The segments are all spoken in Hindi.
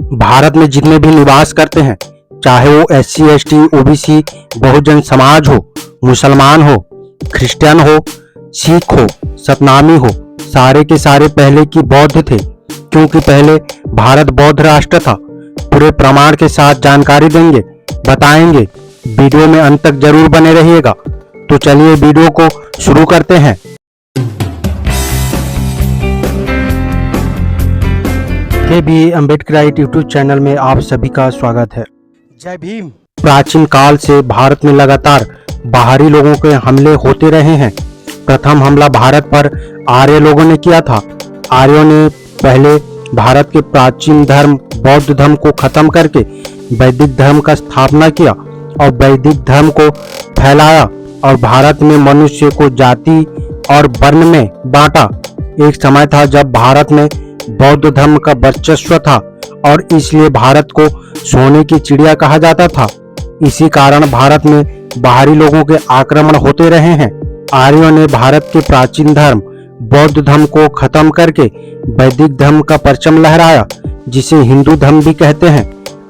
भारत में जितने भी निवास करते हैं, चाहे वो SC ST OBC Bahujan Samaj हो, मुसलमान हो, क्रिश्चियन हो, सिख हो, सतनामी हो, सारे के सारे पहले की बौद्ध थे, क्योंकि पहले भारत बौद्ध राष्ट्र था। पूरे प्रमाण के साथ जानकारी देंगे, बताएंगे। वीडियो में अंत तक जरूर बने रहिएगा। तो चलिए वीडियो को शुरू करते हैं। KB अम्बेडकराइट यूट्यूब चैनल में आप सभी का स्वागत है। जय भीम। प्राचीन काल से भारत में लगातार बाहरी लोगों के हमले होते रहे हैं। प्रथम हमला भारत पर आर्य लोगों ने किया था। आर्यों ने पहले भारत के प्राचीन धर्म बौद्ध धर्म को खत्म करके वैदिक धर्म का स्थापना किया और वैदिक धर्म को फैलाया और भारत में मनुष्य को जाति और वर्ण में बांटा। एक समय था जब भारत में बौद्ध धर्म का वर्चस्व था और इसलिए भारत को सोने की चिड़िया कहा जाता था। इसी कारण भारत में बाहरी लोगों के आक्रमण होते रहे हैं। आर्यों ने भारत के प्राचीन धर्म बौद्ध धर्म को खत्म करके वैदिक धर्म का परचम लहराया, जिसे हिंदू धर्म भी कहते हैं।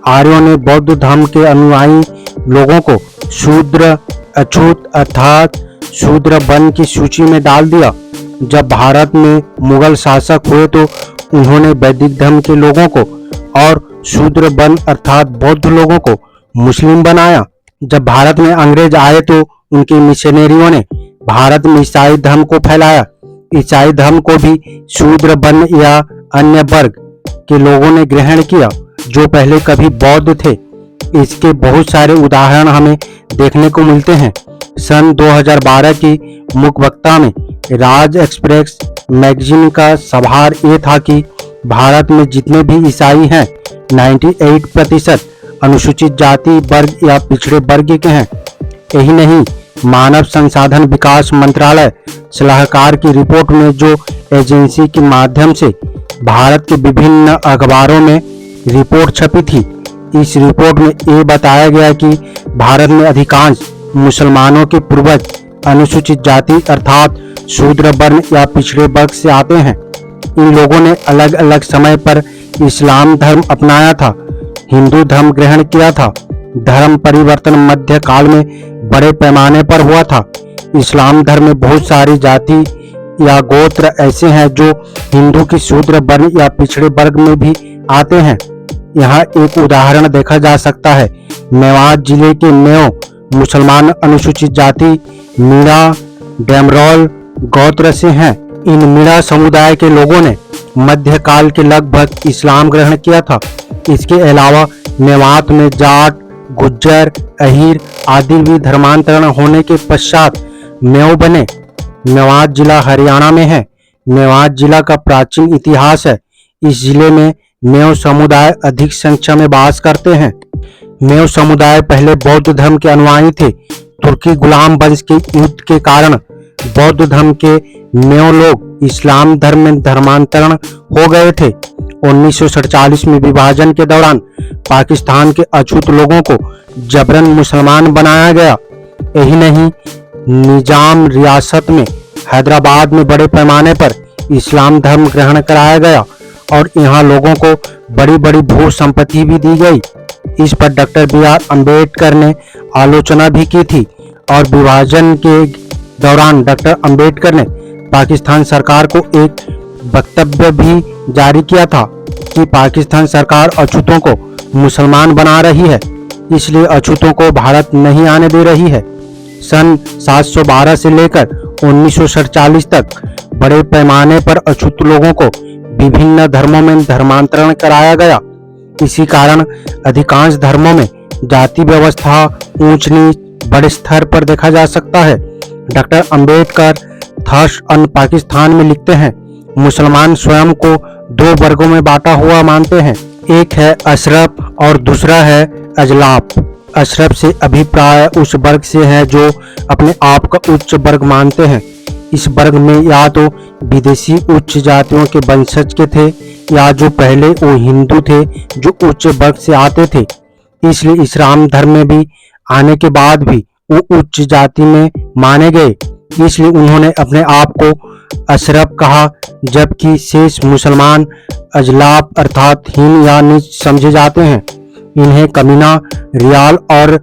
आर्यों ने बौद्ध धर्म के अनुयायी लोगों को शूद्र अछूत अर्थात शूद्र वर्ण की सूची में डाल दिया। जब भारत में मुगल शासक हुए तो उन्होंने वैदिक धर्म के लोगों को और शूद्र वर्ण अर्थात बौद्ध लोगों को मुस्लिम बनाया। जब भारत में अंग्रेज आए तो उनके मिशनरियों ने भारत में ईसाई धर्म को फैलाया। ईसाई धर्म को भी शूद्र वर्ण या अन्य वर्ग के लोगों ने ग्रहण किया, जो पहले कभी बौद्ध थे। इसके बहुत सारे उदाहरण हमें देखने को मिलते हैं। सन 2012 की मुख्य वक्ता में राज एक्सप्रेस मैगजीन का सवाल ये था कि भारत में जितने भी ईसाई हैं 98% अनुसूचित जाति वर्ग या पिछड़े वर्ग के हैं। यही नहीं, मानव संसाधन विकास मंत्रालय सलाहकार की रिपोर्ट में जो एजेंसी के माध्यम से भारत के विभिन्न अखबारों में रिपोर्ट छपी थी, इस रिपोर्ट में ये बताया गया कि भारत में अधिकांश मुसलमानों के पूर्वज अनुसूचित जाति अर्थात शूद्र वर्ण या पिछड़े वर्ग से आते हैं। इन लोगों ने अलग अलग समय पर इस्लाम धर्म अपनाया था, हिंदू धर्म ग्रहण किया था। धर्म परिवर्तन मध्य काल में बड़े पैमाने पर हुआ था। इस्लाम धर्म में बहुत सारी जाति या गोत्र ऐसे हैं जो हिंदू की शूद्र वर्ण या पिछड़े वर्ग में भी आते हैं। यहाँ एक उदाहरण देखा जा सकता है। मेवात जिले के मेव मुसलमान अनुसूचित जाति मीणा डेमरोल गोत्र से हैं। इन मीणा समुदाय के लोगों ने मध्यकाल के लगभग इस्लाम ग्रहण किया था। इसके अलावा मेवात में जाट, गुज्जर, अहीर आदि भी धर्मांतरण होने के पश्चात मेव बने। मेवात जिला हरियाणा में है। मेवात जिला का प्राचीन इतिहास है। इस जिले में मेव समुदाय अधिक संख्या में वास करते हैं। मेव समुदाय पहले बौद्ध धर्म के अनुयायी थे। तुर्की गुलाम वंश के युद्ध के कारण बौद्ध धर्म के मेव लोग इस्लाम धर्म में धर्मांतरण हो गए थे। 1947 में विभाजन के दौरान पाकिस्तान के अछूत लोगों को जबरन मुसलमान बनाया गया। यही नहीं, निजाम रियासत में हैदराबाद में बड़े पैमाने पर इस्लाम धर्म ग्रहण कराया गया और यहाँ लोगों को बड़ी बड़ी भू संपत्ति भी दी गई। इस पर डॉक्टर BR अम्बेडकर ने आलोचना भी की थी और विभाजन के दौरान डॉक्टर अम्बेडकर ने पाकिस्तान सरकार को एक वक्तव्य भी जारी किया था कि पाकिस्तान सरकार अछूतों को मुसलमान बना रही है, इसलिए अछूतों को भारत नहीं आने दे रही है। सन 712 से लेकर 1947 तक बड़े पैमाने पर अछूत लोगों को विभिन्न धर्मों में धर्मांतरण कराया गया। इसी कारण अधिकांश धर्मों में जाति व्यवस्था ऊंच नीच बड़े स्तर पर देखा जा सकता है। डॉक्टर अम्बेडकर थर्स्ट अन पाकिस्तान में लिखते हैं, मुसलमान स्वयं को दो वर्गों में बांटा हुआ मानते हैं। एक है अशरफ और दूसरा है अजलाफ। अशरफ से अभिप्राय उस वर्ग से है जो अपने आप का उच्च वर्ग मानते हैं। इस वर्ग में या तो विदेशी उच्च जातियों के वंशज के थे या जो पहले वो हिंदू थे जो उच्च वर्ग से आते थे। इसलिए इस्लाम धर्म में भी आने के बाद भी वो उच्च जाति में माने गए। इसलिए उन्होंने अपने आप को अशरफ कहा, जबकि शेष मुसलमान अजलाफ अर्थात हीन या नीच समझे जाते हैं। इन्हें कमीना, रियाल और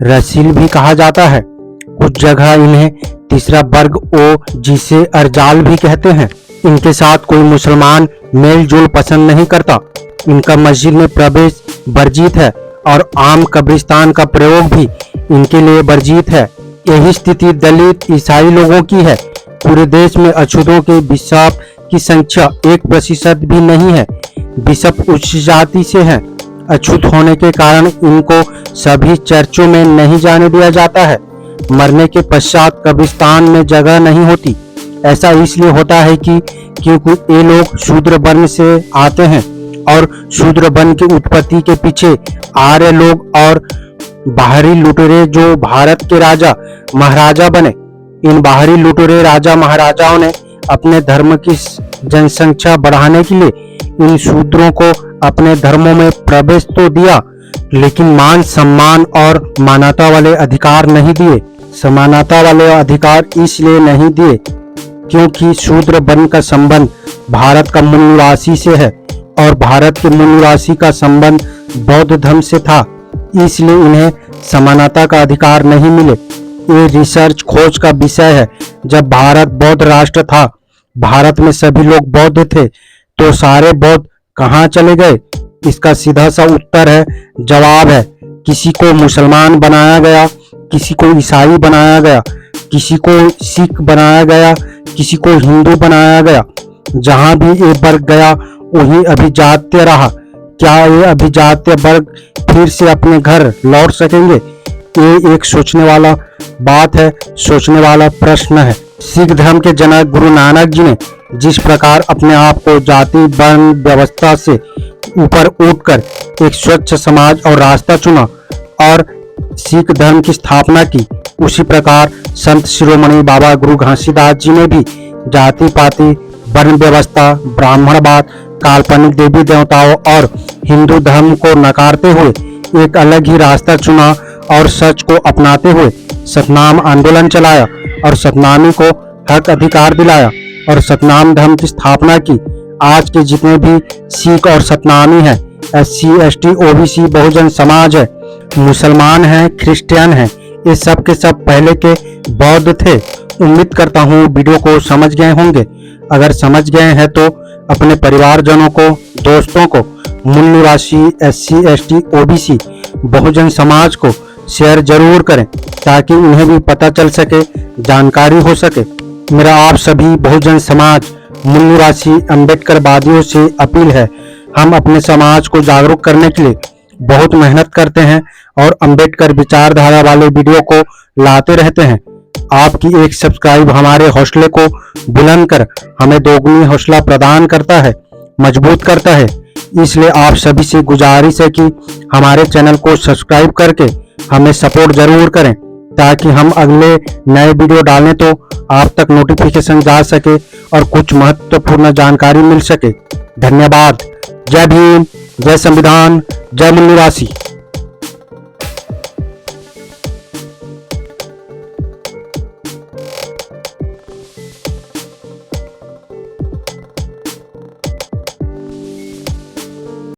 रसील भी कहा जाता है। कुछ जगह इन्हें तीसरा वर्ग ओ जिसे अर्जाल भी कहते हैं। इनके साथ कोई मुसलमान मेल जोल पसंद नहीं करता। इनका मस्जिद में प्रवेश वर्जित है और आम कब्रिस्तान का प्रयोग भी इनके लिए वर्जित है। यही स्थिति दलित ईसाई लोगों की है। पूरे देश में अछूतों के बिशप की संख्या 1% भी नहीं है। बिशप उच्च जाति से हैं। अछूत होने के कारण इनको सभी चर्चों में नहीं जाने दिया जाता है। मरने के पश्चात कब्रिस्तान में जगह नहीं होती। ऐसा इसलिए होता है कि क्योंकि ये लोग शूद्र वर्ण से आते हैं और शूद्र वर्ण की उत्पत्ति के पीछे आर्य लोग और बाहरी लुटेरे जो भारत के राजा महाराजा बने। इन बाहरी लुटेरे राजा महाराजाओं ने अपने धर्म की जनसंख्या बढ़ाने के लिए इन शूद्रों को अपने धर्मों में प्रवेश तो दिया, लेकिन मान सम्मान और मानवता वाले अधिकार नहीं दिए। समानता वाले अधिकार इसलिए नहीं दिए क्योंकि शूद्र वर्ण का संबंध भारत का मूल निवासी से है और भारत के मूल निवासी का संबंध बौद्ध धर्म से था, इसलिए इन्हें समानता का अधिकार नहीं मिले। ये रिसर्च खोज का विषय है। जब भारत बौद्ध राष्ट्र था, भारत में सभी लोग बौद्ध थे, तो सारे बौद्ध कहाँ चले गए? इसका सीधा सा उत्तर है, जवाब है, किसी को मुसलमान बनाया गया, किसी को ईसाई बनाया गया, किसी को सिख बनाया गया, किसी को हिंदू बनाया गया। जहां भी ये वर्ग गया वही अभिजात्य रहा। क्या ये अभिजात्य वर्ग फिर से अपने घर लौट सकेंगे? ये एक सोचने वाला बात है, सोचने वाला प्रश्न है। सिख धर्म के जनक गुरु नानक जी ने जिस प्रकार अपने आप को जाति वर्ण व्यवस्था से ऊपर उठकर एक स्वच्छ समाज और रास्ता चुना और सिख धर्म की स्थापना की, उसी प्रकार संत शिरोमणि बाबा गुरु घासीदास जी ने भी जाति पाति, वर्ण व्यवस्था, ब्राह्मणवाद, काल्पनिक देवी देवताओं और हिंदू धर्म को नकारते हुए एक अलग ही रास्ता चुना और सच को अपनाते हुए सतनाम आंदोलन चलाया और सतनामी को हक अधिकार दिलाया और सतनाम धर्म की स्थापना की। आज के जितने भी सिख और सतनामी हैं, SC ST OBC Bahujan Samaj है, मुसलमान हैं, क्रिश्चियन हैं, ये सब के सब पहले के बौद्ध थे। उम्मीद करता हूँ वीडियो को समझ गए होंगे। अगर समझ गए हैं तो अपने परिवारजनों को, दोस्तों को, मूल निवासी SC ST OBC Bahujan Samaj को शेयर जरूर करें ताकि उन्हें भी पता चल सके, जानकारी हो सके। मेरा आप सभी बहुजन समाज मूल निवासी अम्बेडकरवादियों से अपील है, हम अपने समाज को जागरूक करने के लिए बहुत मेहनत करते हैं और अम्बेडकर विचारधारा वाले वीडियो को लाते रहते हैं। आपकी एक सब्सक्राइब हमारे हौसले को बुलंद कर हमें दोगुनी हौसला प्रदान करता है, मजबूत करता है। इसलिए आप सभी से गुजारिश है कि हमारे चैनल को सब्सक्राइब करके हमें सपोर्ट जरूर करें ताकि हम अगले नए वीडियो डालें तो आप तक नोटिफिकेशन जा सके और कुछ महत्वपूर्ण जानकारी मिल सके। धन्यवाद। जय भीम, जय संविधान, जय मूल निवासी।